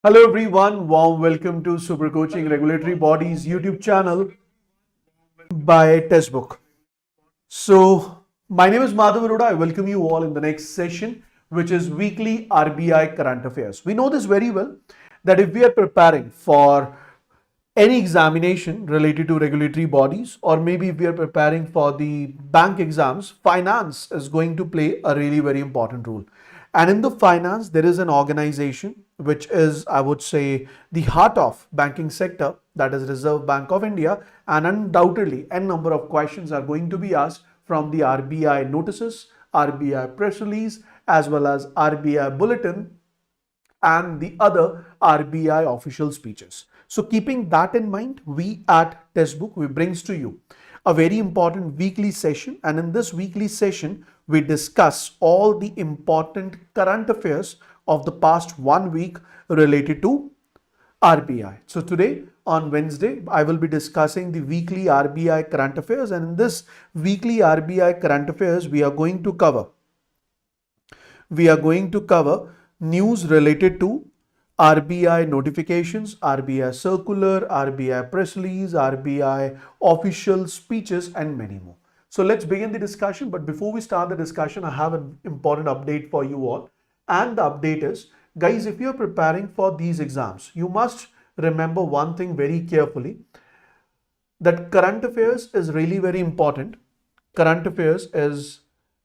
Hello everyone, warm welcome to Super Coaching Regulatory Bodies YouTube channel by Textbook. So, my name is Madhav Sir. I welcome you all in the next session, which is weekly RBI current affairs. We know this very well that if we are preparing for any examination related to regulatory bodies, or maybe if we are preparing for the bank exams, finance is going to play a really very important role. And in the finance, there is an organization which is, I would say, the heart of banking sector, that is Reserve Bank of India, and undoubtedly n number of questions are going to be asked from the RBI notices, RBI press release, as well as RBI bulletin and the other RBI official speeches. So keeping that in mind, we at Textbook, we brings to you a very important weekly session, and in this weekly session, we discuss all the important current affairs of the past 1 week related to RBI. So today on Wednesday, I will be discussing the weekly RBI current affairs, and in this weekly RBI current affairs, we are going to cover news related to RBI notifications, RBI circular, RBI press release, RBI official speeches, and many more. So let's begin the discussion. But before we start the discussion, I have an important update for you all. And the update is, guys, if you're preparing for these exams, you must remember one thing very carefully, that current affairs is really very important. Current affairs is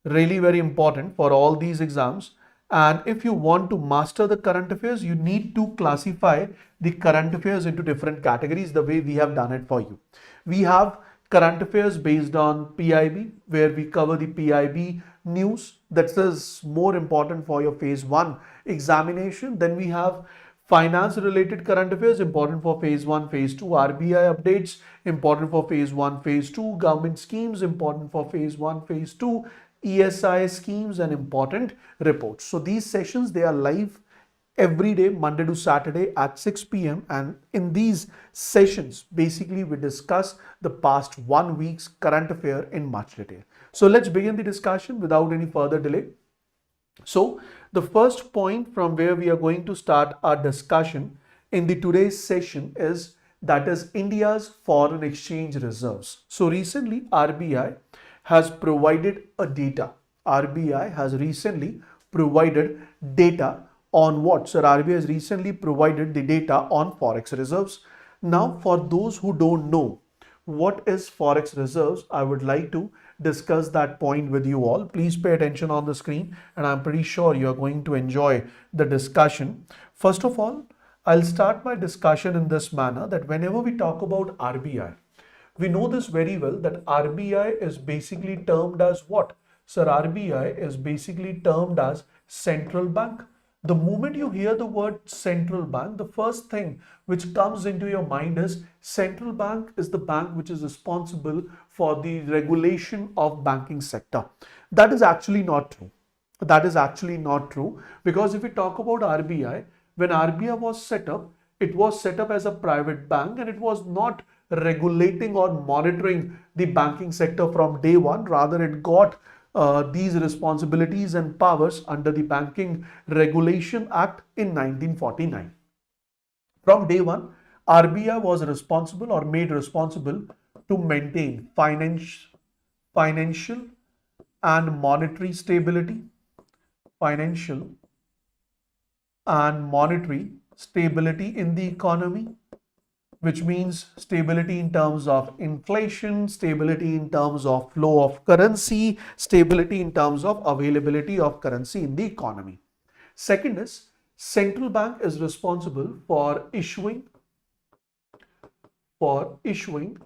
really very important for all these exams. And if you want to master the current affairs, you need to classify the current affairs into different categories the way we have done it for you. We have current affairs based on PIB, where we cover the PIB news that is more important for your phase 1 examination. Then we have finance related current affairs, important for phase 1, phase 2, RBI updates, important for phase 1, phase 2, government schemes, important for phase 1, phase 2, ESI schemes, and important reports. So these sessions, they are live every day, Monday to Saturday at 6 p.m. And in these sessions, basically we discuss the past 1 week's current affair in much detail. So let's begin the discussion without any further delay. So the first point from where we are going to start our discussion in the today's session is India's foreign exchange reserves. So recently RBI has provided a data. RBI has recently provided data on what? So RBI has recently provided the data on forex reserves. Now, for those who don't know what is forex reserves, I would like to discuss that point with you all. Please pay attention on the screen, and I'm pretty sure you're going to enjoy the discussion. First of all, I'll start my discussion in this manner, that whenever we talk about RBI, we know this very well, that RBI is basically termed as what? Sir, RBI is basically termed as central bank. The moment you hear the word central bank, the first thing which comes into your mind is central bank is the bank which is responsible for the regulation of banking sector. That is actually not true. That is actually not true, because if we talk about RBI, when RBI was set up, it was set up as a private bank, and it was not regulating or monitoring the banking sector from day one. Rather, it got these responsibilities and powers under the Banking Regulation Act in 1949. From day one, RBI was responsible or made responsible to maintain financial and monetary stability, financial and monetary stability in the economy, which means stability in terms of inflation, stability in terms of flow of currency, stability in terms of availability of currency in the economy. Second is, central bank is responsible for issuing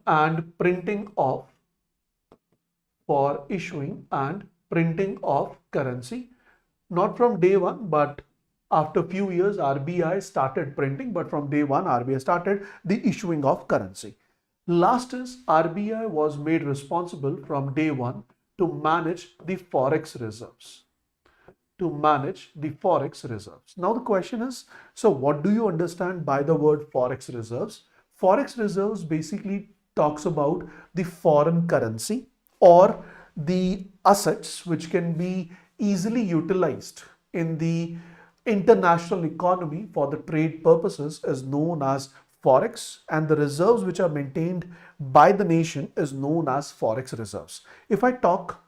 and printing of currency. Not from day one, but after a few years, RBI started printing, but from day one, RBI started the issuing of currency. Last is, RBI was made responsible from day one to manage the forex reserves. Now the question is, so what do you understand by the word forex reserves? Forex reserves basically talks about the foreign currency or the assets which can be easily utilized in the international economy for the trade purposes is known as forex, and the reserves which are maintained by the nation is known as forex reserves. If I talk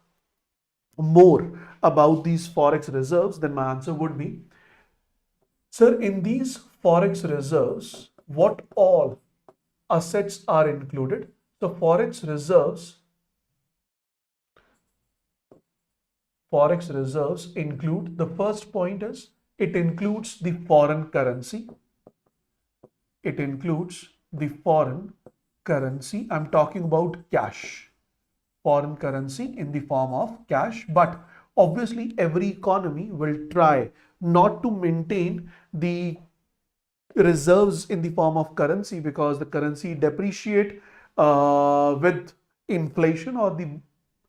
more about these forex reserves, then my answer would be, sir, in these forex reserves, what all assets are included? So forex reserves include, the first point is, it includes the foreign currency. It includes the foreign currency. I'm talking about cash. Foreign currency in the form of cash. But obviously every economy will try not to maintain the reserves in the form of currency, because the currency depreciate with inflation, or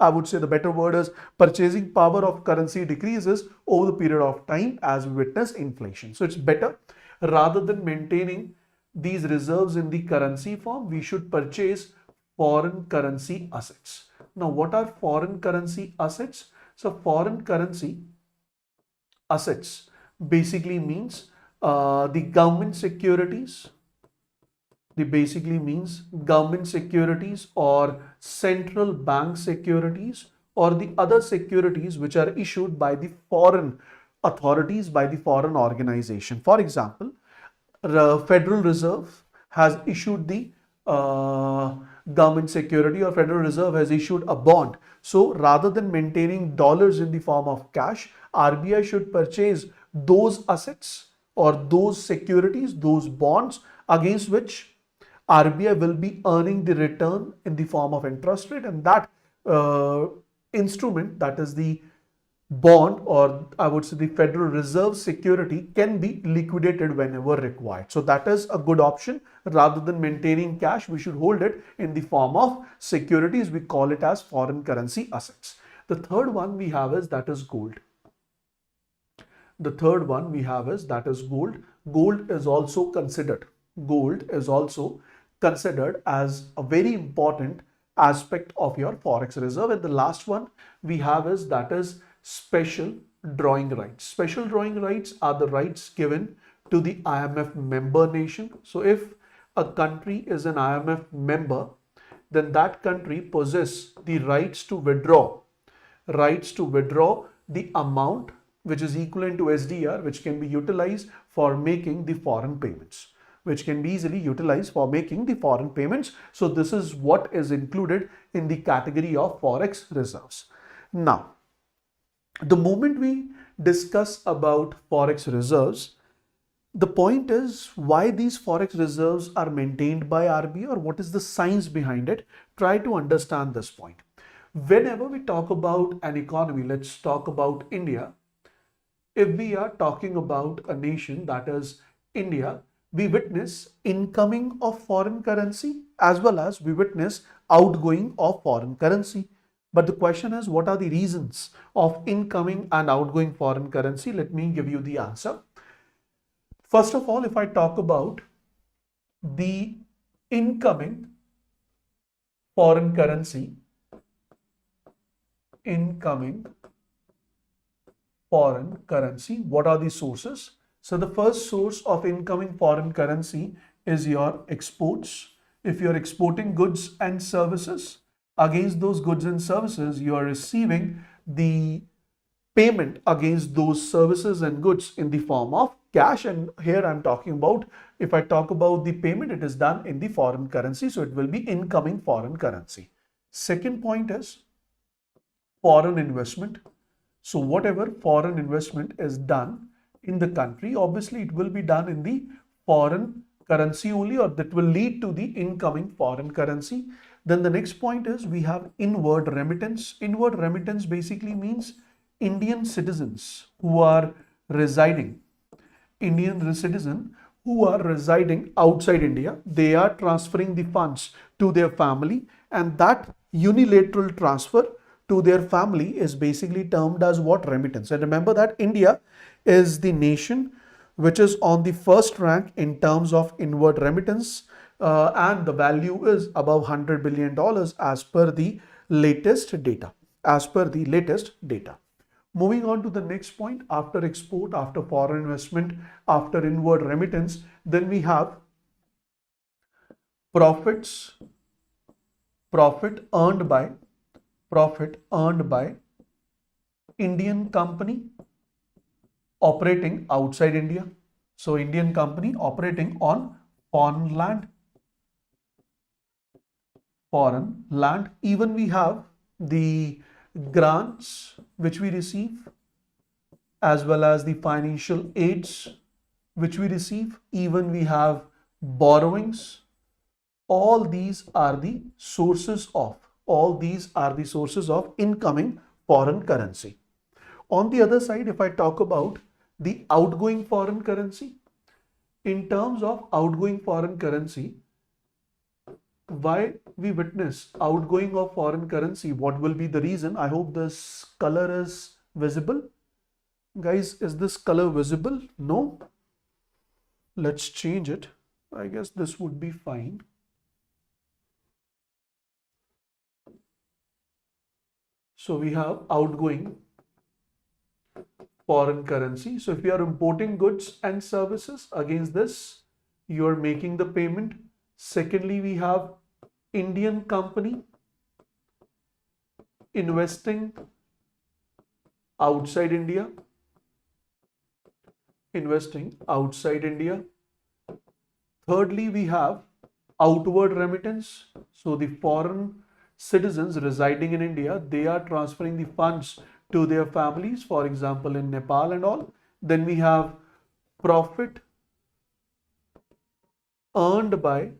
I would say the better word is purchasing power of currency decreases over the period of time as we witness inflation. So it's better, rather than maintaining these reserves in the currency form, we should purchase foreign currency assets. Now, what are foreign currency assets? So foreign currency assets basically means the government securities. Basically means government securities or central bank securities, or the other securities which are issued by the foreign authorities, by the foreign organization. For example, the Federal Reserve has issued the government security, or Federal Reserve has issued a bond. So rather than maintaining dollars in the form of cash, RBI should purchase those assets or those securities, those bonds, against which RBI will be earning the return in the form of interest rate, and that instrument, that is the bond, or I would say the Federal Reserve security, can be liquidated whenever required. So that is a good option. Rather than maintaining cash, we should hold it in the form of securities. We call it as foreign currency assets. The third one we have is, that is gold. The third one we have is, that is gold. Gold is also considered as a very important aspect of your forex reserve. And the last one we have is, that is special drawing rights. Special drawing rights are the rights given to the IMF member nation. So if a country is an IMF member, then that country possesses the rights to withdraw the amount which is equivalent to SDR, which can be utilized for making the foreign payments. So this is what is included in the category of forex reserves. Now, the moment we discuss about forex reserves, the point is, why these forex reserves are maintained by RBI, or what is the science behind it? Try to understand this point. Whenever we talk about an economy, let's talk about India. If we are talking about a nation, that is India, we witness incoming of foreign currency as well as we witness outgoing of foreign currency. But the question is, what are the reasons of incoming and outgoing foreign currency? Let me give you the answer. First of all, if I talk about the incoming foreign currency, what are the sources? So the first source of incoming foreign currency is your exports. If you're exporting goods and services, against those goods and services, you are receiving the payment against those services and goods in the form of cash. And here I'm talking about, if I talk about the payment, it is done in the foreign currency. So it will be incoming foreign currency. Second point is foreign investment. So whatever foreign investment is done in the country, obviously it will be done in the foreign currency only, or that will lead to the incoming foreign currency. Then the next point is, we have inward remittance. Inward remittance basically means Indian citizens who are residing, outside India, they are transferring the funds to their family, and that unilateral transfer to their family is basically termed as what? Remittance. And remember that India is the nation which is on the first rank in terms of inward remittance, and the value is above $100 billion as per the latest data. Moving on to the next point, after export, after foreign investment, after inward remittance, then we have profits, profit earned by, profit earned by Indian company operating outside India. So Indian company operating on foreign land, foreign land. Even we have the grants which we receive, as well as the financial aids which we receive. Even we have borrowings. All these are the sources of, all these are the sources of incoming foreign currency. On the other side, if I talk about the outgoing foreign currency, in terms of outgoing foreign currency, why we witness outgoing of foreign currency, what will be the reason? I hope this color is visible. Guys, is this color visible? No? Let's change it. I guess this would be fine. So we have outgoing foreign currency. So if you are importing goods and services, against this, you are making the payment. Secondly, we have Indian company investing outside India, investing outside India. Thirdly, we have outward remittance. So the foreign citizens residing in India, they are transferring the funds to their families, for example, in Nepal and all. Then we have profit earned by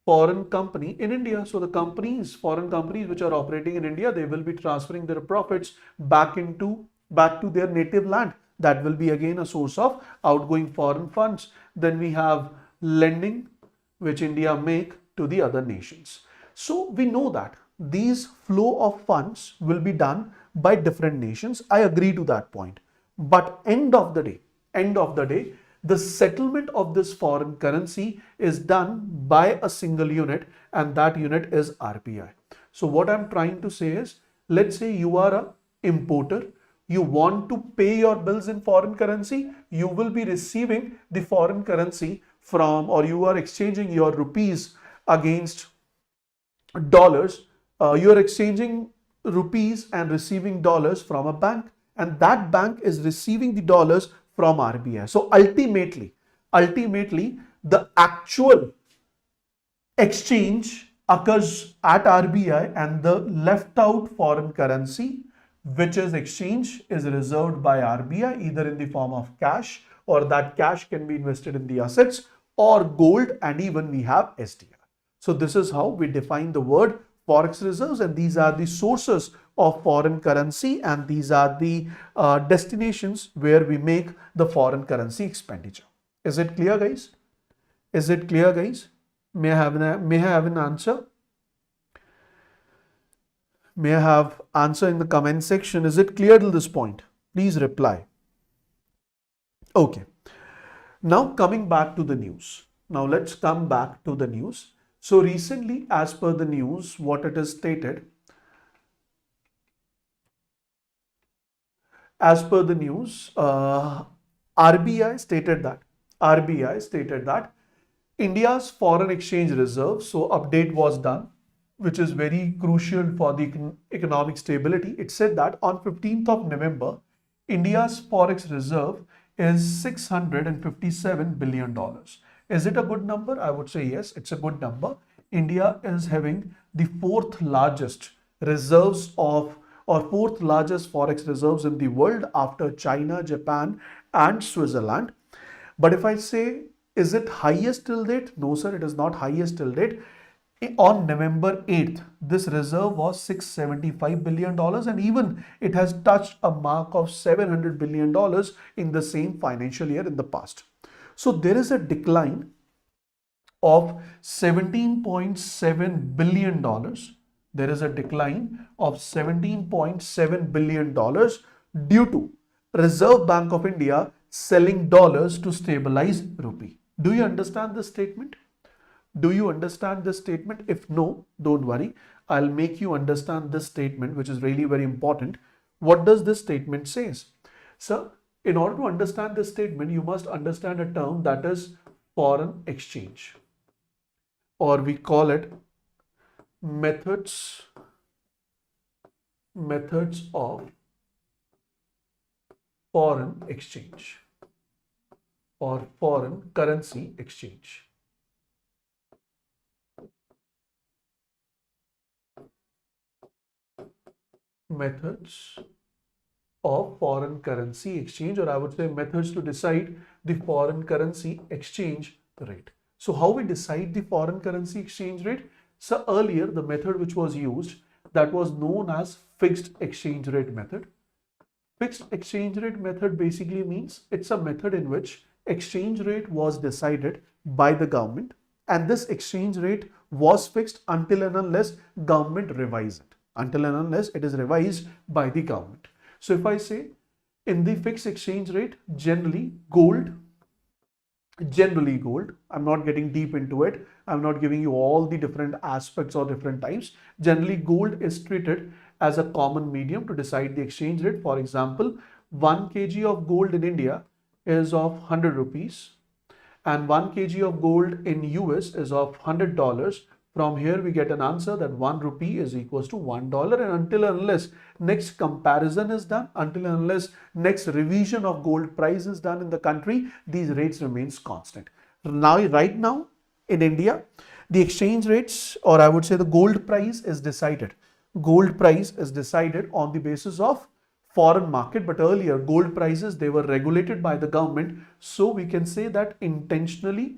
foreign company in India. So the companies, foreign companies which are operating in India, they will be transferring their profits back to their native land. That will be again a source of outgoing foreign funds. Then we have lending, which India make to the other nations. So we know that these flow of funds will be done by different nations. I agree to that point. But end of the day, the settlement of this foreign currency is done by a single unit, and that unit is RBI. So what I'm trying to say is, let's say you are an importer, you want to pay your bills in foreign currency, you will be receiving the foreign currency from, or you are exchanging your rupees against dollars. You are exchanging rupees and receiving dollars from a bank, and that bank is receiving the dollars from RBI. So ultimately, the actual exchange occurs at RBI, and the left out foreign currency which is exchanged is reserved by RBI, either in the form of cash, or that cash can be invested in the assets, or gold, and even we have SDR. So this is how we define the word forex reserves, and these are the sources of foreign currency, and these are the destinations where we make the foreign currency expenditure. Is it clear, guys? Is it clear, guys? May I have an answer? May I have answer in the comment section? Is it clear till this point? Please reply. Okay. Now coming back to the news. Now let's come back to the news. So recently, as per the news, what it is stated, as per the news, RBI stated that India's foreign exchange reserve, so update was done, which is very crucial for the economic stability. It said that on 15th of November, India's forex reserve is $657 billion. Is it a good number? I would say yes, it's a good number. India is having the fourth largest reserves of, or fourth largest forex reserves in the world after China, Japan, and Switzerland. But if I say, is it highest till date? No, sir, it is not highest till date. On November 8th, this reserve was $675 billion, and even it has touched a mark of $700 billion in the same financial year in the past. So there is a decline of $17.7 billion. There is a decline of $17.7 billion due to Reserve Bank of India selling dollars to stabilize rupee. Do you understand this statement? Do you understand this statement? If no, don't worry. I'll make you understand this statement, which is really very important. What does this statement say? So, in order to understand this statement, you must understand a term that is foreign exchange, or we call it methods of foreign exchange or foreign currency exchange. Methods of foreign currency exchange, or I would say methods to decide the foreign currency exchange rate. So how we decide the foreign currency exchange rate? So earlier the method which was used, that was known as fixed exchange rate method. Fixed exchange rate method basically means it's a method in which exchange rate was decided by the government, and this exchange rate was fixed until and unless government revise it, until and unless it is revised by the government. So if I say in the fixed exchange rate, generally gold, I'm not getting deep into it, I'm not giving you all the different aspects or different types. Generally gold is treated as a common medium to decide the exchange rate. For example, 1 kg of gold in India is of 100 rupees and 1 kg of gold in US is of $100. From here we get an answer that 1 rupee is equals to $1, and until and unless next comparison is done, until and unless next revision of gold price is done in the country, these rates remains constant. Now, right now in India, the exchange rates, or I would say the gold price is decided. Gold price is decided on the basis of foreign market, but earlier gold prices, they were regulated by the government. So we can say that intentionally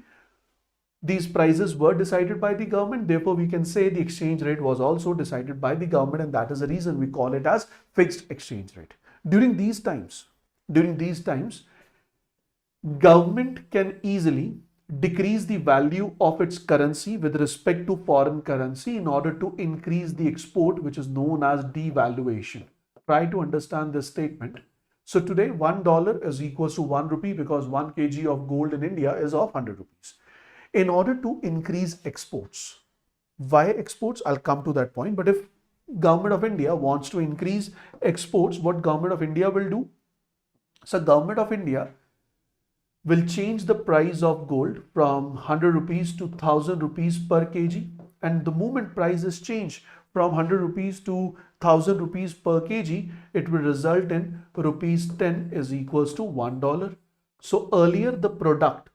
these prices were decided by the government. Therefore, we can say the exchange rate was also decided by the government, and that is the reason we call it as fixed exchange rate. During these times, government can easily decrease the value of its currency with respect to foreign currency in order to increase the export, which is known as devaluation. Try to understand this statement. So today $1 is equals to 1 rupee because 1 kg of gold in India is of 100 rupees. In order to increase exports, why exports? I'll come to that point. But if government of India wants to increase exports, what government of India will do? So government of India will change the price of gold from 100 rupees to 1000 rupees per kg. And the moment prices change from 100 rupees to 1000 rupees per kg, it will result in rupees 10 is equals to $1. So earlier the product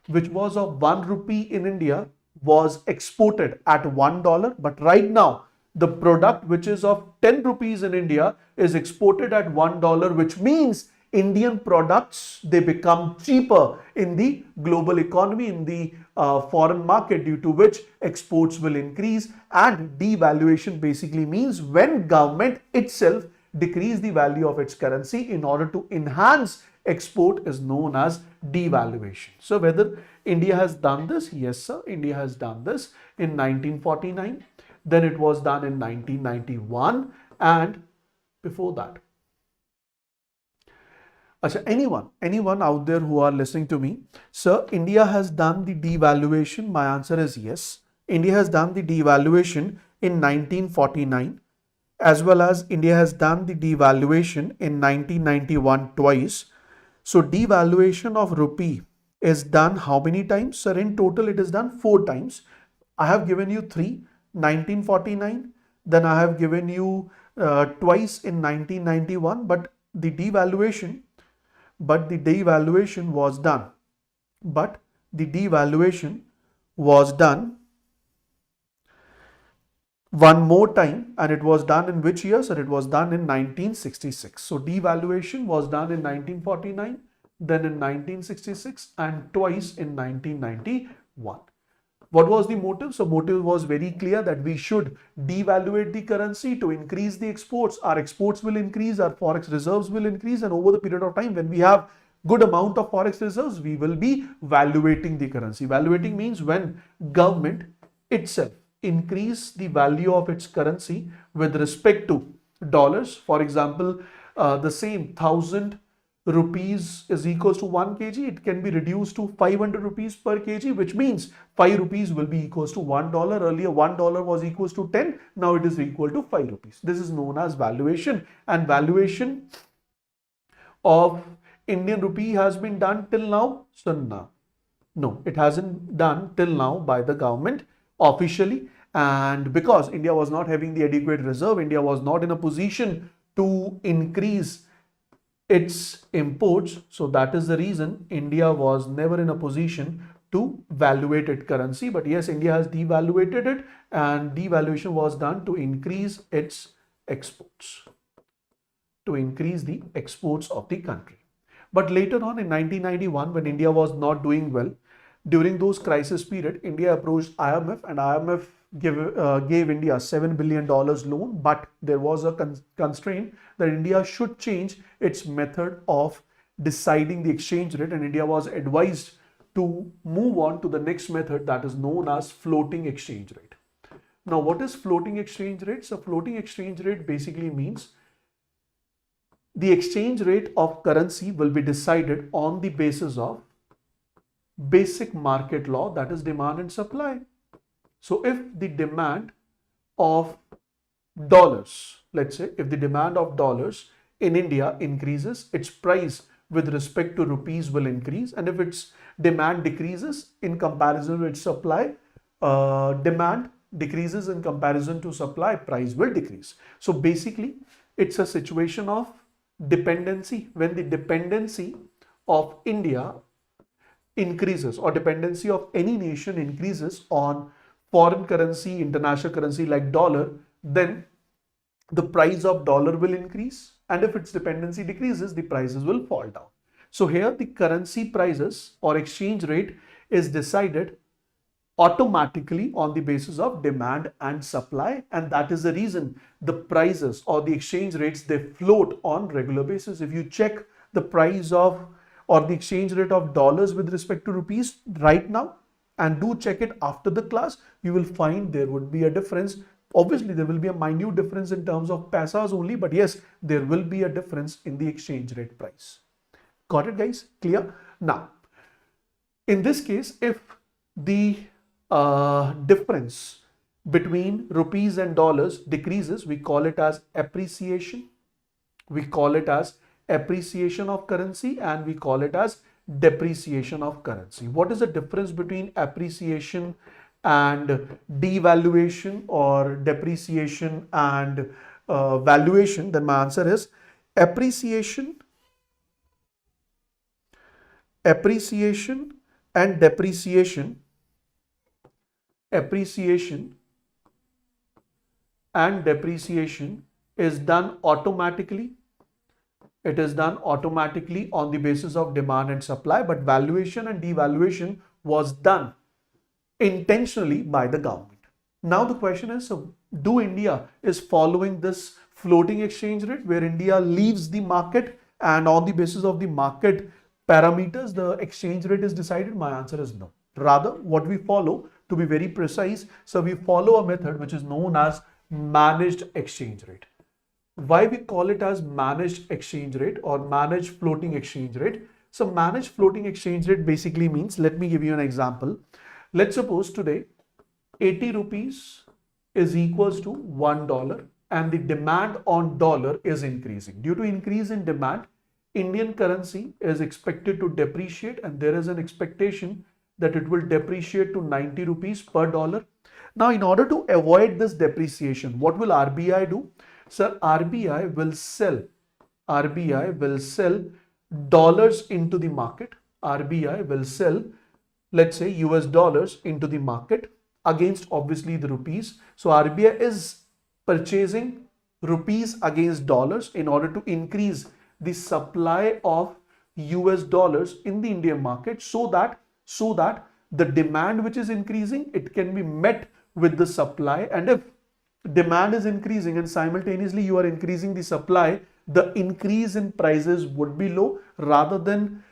which was of 1 rupee in India was exported at $1, but right now the product which is of 10 rupees in India is exported at $1, which means Indian products, they become cheaper in the global economy, in the foreign market, due to which exports will increase. And devaluation basically means when government itself decrease the value of its currency in order to enhance export is known as devaluation. So whether India has done this? Yes, sir. India has done this in 1949. Then it was done in 1991 and before that. Anyone out there who are listening to me, sir, India has done the devaluation. My answer is yes. India has done the devaluation in 1949, as well as India has done the devaluation in 1991 twice. So devaluation of rupee is done how many times? Sir, in total it is done 4 times. I have given you 3, 1949, then I have given you twice in 1991, but the devaluation was done. But the devaluation was done one more time, and it was done in which year? So it was done in 1966. So devaluation was done in 1949, then in 1966 and twice in 1991. What was the motive? So motive was very clear that we should devaluate the currency to increase the exports. Our exports will increase, our forex reserves will increase, and over the period of time when we have good amount of forex reserves, we will be valuating the currency. Valuating means when government itself increase the value of its currency with respect to dollars. For example, the same 1000 rupees is equals to 1 kg, it can be reduced to 500 rupees per kg, which means 5 rupees will be equals to $1. Earlier $1 was equals to 10, now it is equal to 5 rupees. This is known as valuation, and valuation of Indian rupee has been done till now. So no, it hasn't done till now by the government officially, and because India was not having the adequate reserve, India was not in a position to increase its imports. So that is the reason India was never in a position to valuate its currency. But yes, India has devaluated it, and devaluation was done to increase its exports, to increase the exports of the country. But later on in 1991, when India was not doing well, during those crisis period, India approached IMF, and IMF gave India $7 billion loan, but there was a constraint that India should change its method of deciding the exchange rate, and India was advised to move on to the next method that is known as floating exchange rate. Now, what is floating exchange rate? So floating exchange rate basically means the exchange rate of currency will be decided on the basis of basic market law, that is demand and supply. So if the demand of dollars, let's say if the demand of dollars in India increases, its price with respect to rupees will increase, and if its demand decreases in comparison with supply, demand decreases in comparison to supply, price will decrease. So basically it's a situation of dependency. When the dependency of India increases, or dependency of any nation increases on foreign currency, international currency like dollar, then the price of dollar will increase, and if its dependency decreases, the prices will fall down. So here the currency prices or exchange rate is decided automatically on the basis of demand and supply, and that is the reason the prices or the exchange rates, they float on regular basis. If you check the price of or the exchange rate of dollars with respect to rupees right now, and do check it after the class, you will find there would be a difference. Obviously there will be a minute difference in terms of paisas only, but yes, there will be a difference in the exchange rate price. Got it, guys? Clear? Now in this case, if the difference between rupees and dollars decreases, we call it as appreciation. We call it as appreciation of currency, and we call it as depreciation of currency. What is the difference between appreciation and devaluation, or depreciation and valuation? Then my answer is appreciation and depreciation. Appreciation and depreciation is done automatically. It is done automatically on the basis of demand and supply, but valuation and devaluation was done intentionally by the government. Now the question is, so do India is following this floating exchange rate, where India leaves the market and on the basis of the market parameters the exchange rate is decided? My answer is no. Rather, what we follow, to be very precise, so we follow a method which is known as managed exchange rate. Why we call it as managed exchange rate or managed floating exchange rate? So managed floating exchange rate basically means, let me give you an example. Let's suppose today 80 rupees is equals to $1, and the demand on dollar is increasing. Due to increase in demand, Indian currency is expected to depreciate, and there is an expectation that it will depreciate to 90 rupees per dollar. Now, in order to avoid this depreciation, what will RBI do? Sir, RBI will sell dollars into the market. RBI will sell, let's say, US dollars into the market against obviously the rupees. So RBI is purchasing rupees against dollars in order to increase the supply of US dollars in the Indian market, so that the demand which is increasing, it can be met with the supply. And if demand is increasing and simultaneously you are increasing the supply, the increase in prices would be low. Rather than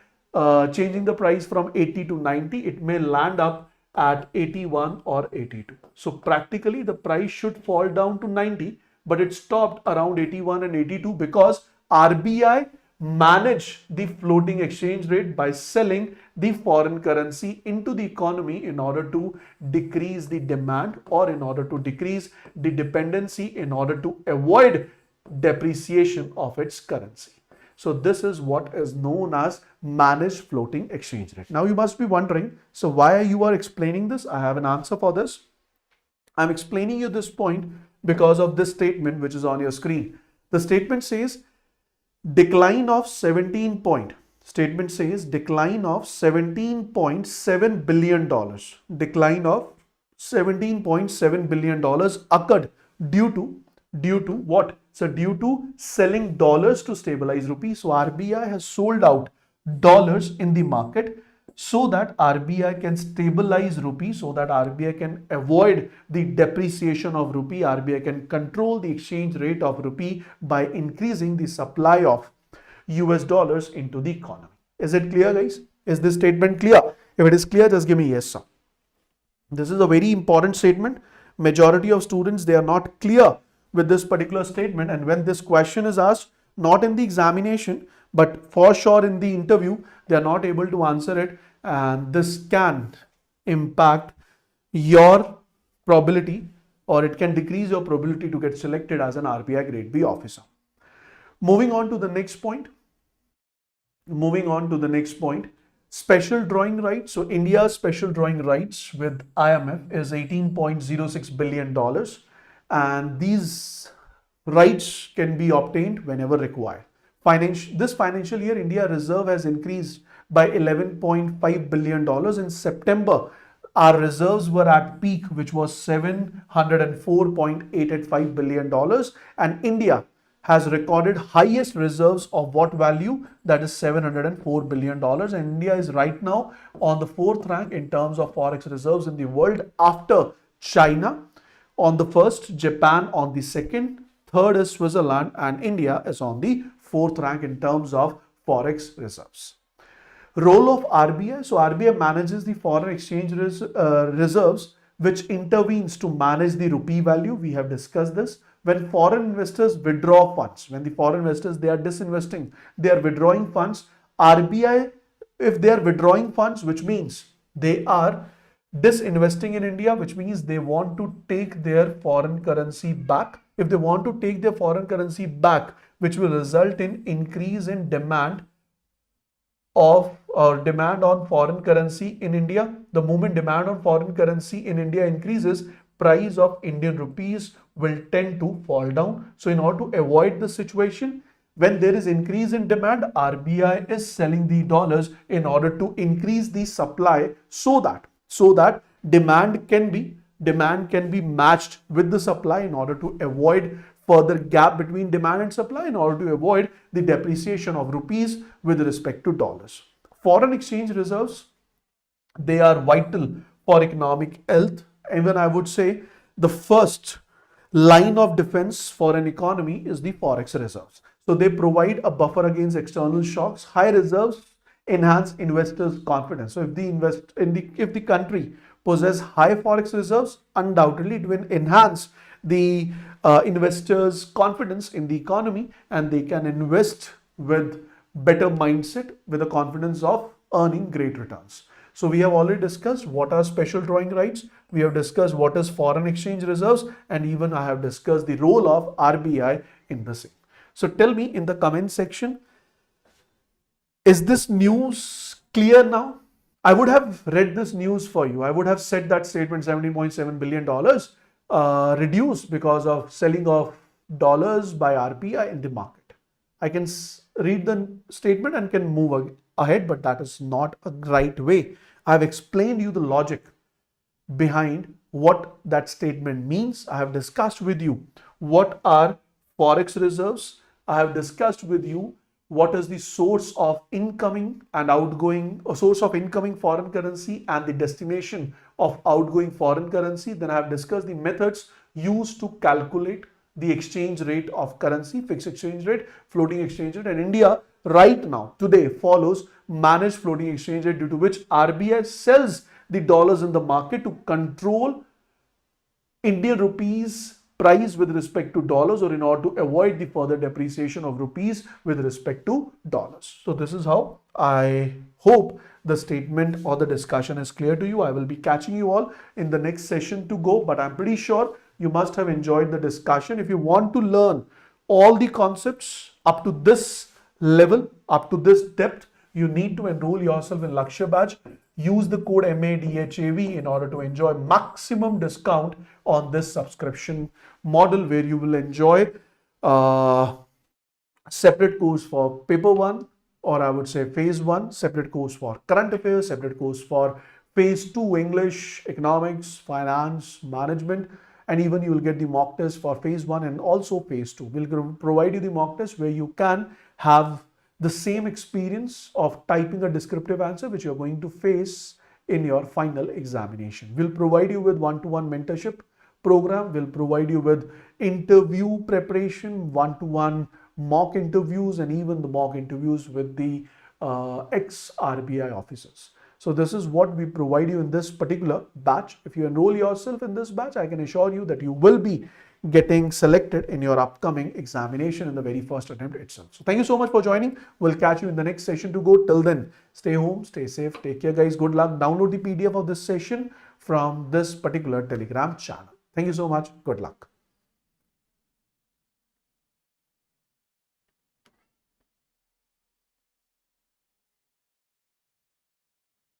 changing the price from 80 to 90, it may land up at 81 or 82. So practically the price should fall down to 90, but it stopped around 81 and 82 because RBI manage the floating exchange rate by selling the foreign currency into the economy in order to decrease the demand or in order to decrease the dependency in order to avoid depreciation of its currency. So this is what is known as managed floating exchange rate. Now you must be wondering, so why you are explaining this? I have an answer for this. I'm explaining you this point because of this statement which is on your screen. The statement says decline of 17 point. Statement says decline of $17.7 billion. Decline of $17.7 billion occurred due to what? So due to selling dollars to stabilize rupee. So RBI has sold out dollars in the market so that RBI can stabilize rupee, so that RBI can avoid the depreciation of rupee. RBI can control the exchange rate of rupee by increasing the supply of US dollars into the economy. Is it clear, guys? Is this statement clear? If it is clear, just give me yes, sir. This is a very important statement. Majority of students, they are not clear with this particular statement, and when this question is asked, not in the examination, but for sure in the interview, they are not able to answer it, and this can impact your probability, or it can decrease your probability to get selected as an RBI Grade B officer. Moving on to the next point. Special drawing rights. So India's special drawing rights with IMF is $18.06 billion, and these rights can be obtained whenever required. This financial year, India reserve has increased by $11.5 billion. In September, our reserves were at peak, which was $704.885 billion, and India has recorded highest reserves of what value? That is $704 billion, and India is right now on the 4th rank in terms of forex reserves in the world, after China on the 1st, Japan on the 2nd, 3rd is Switzerland, and India is on the 4th rank in terms of forex reserves. Role of RBI. So RBI manages the foreign exchange reserves, which intervenes to manage the rupee value. We have discussed this. When foreign investors withdraw funds, when the foreign investors, they are disinvesting, they are withdrawing funds, RBI, if they are withdrawing funds, which means they are disinvesting in India, which means they want to take their foreign currency back. If they want to take their foreign currency back, which will result in increase in demand on foreign currency in India. The moment demand on foreign currency in India increases, price of Indian rupees will tend to fall down. So in order to avoid this situation, when there is increase in demand, RBI is selling the dollars in order to increase the supply, so that demand can be matched with the supply in order to avoid further gap between demand and supply, in order to avoid the depreciation of rupees with respect to dollars. Foreign exchange reserves, they are vital for economic health. Even I would say the first line of defense for an economy is the forex reserves. So they provide a buffer against external shocks. High reserves enhance investors' confidence. So if the country possesses high forex reserves, undoubtedly it will enhance the investors' confidence in the economy, and they can invest with better mindset, with the confidence of earning great returns. So we have already discussed what are special drawing rights, we have discussed what is foreign exchange reserves, and even I have discussed the role of RBI in the same. So tell me in the comment section, is this news clear now? I would have read this news for you. I would have said that statement $17.7 billion reduced because of selling of dollars by RBI in the market. I can read the statement and can move ahead, but that is not a right way. I have explained you the logic behind what that statement means. I have discussed with you what are forex reserves. I have discussed with you what is the source of incoming and outgoing, a source of incoming foreign currency and the destination of outgoing foreign currency. Then I have discussed the methods used to calculate the exchange rate of currency, fixed exchange rate, floating exchange rate, and India right now today follows managed floating exchange rate, due to which RBI sells the dollars in the market to control Indian rupees price with respect to dollars, or in order to avoid the further depreciation of rupees with respect to dollars. So this is how I hope the statement or the discussion is clear to you. I will be catching you all in the next session to go, but I'm pretty sure you must have enjoyed the discussion. If you want to learn all the concepts up to this level, up to this depth, you need to enroll yourself in Lakshya Batch. Use the code MADHAV in order to enjoy maximum discount on this subscription model, where you will enjoy separate course for paper 1, or I would say phase 1, separate course for current affairs, separate course for phase 2 English, economics, finance, management, and even you will get the mock test for phase 1 and also phase 2. We'll provide you the mock test where you can have the same experience of typing a descriptive answer which you're going to face in your final examination. We'll provide you with one-to-one mentorship program. We'll provide you with interview preparation, one-to-one mock interviews, and even the mock interviews with the ex-RBI officers. So this is what we provide you in this particular batch. If you enroll yourself in this batch, I can assure you that you will be getting selected in your upcoming examination in the very first attempt itself. So thank you so much for joining. We'll catch you in the next session to go. Till then, stay home, stay safe, take care guys. Good luck. Download the PDF of this session from this particular Telegram channel. Thank you so much. Good luck.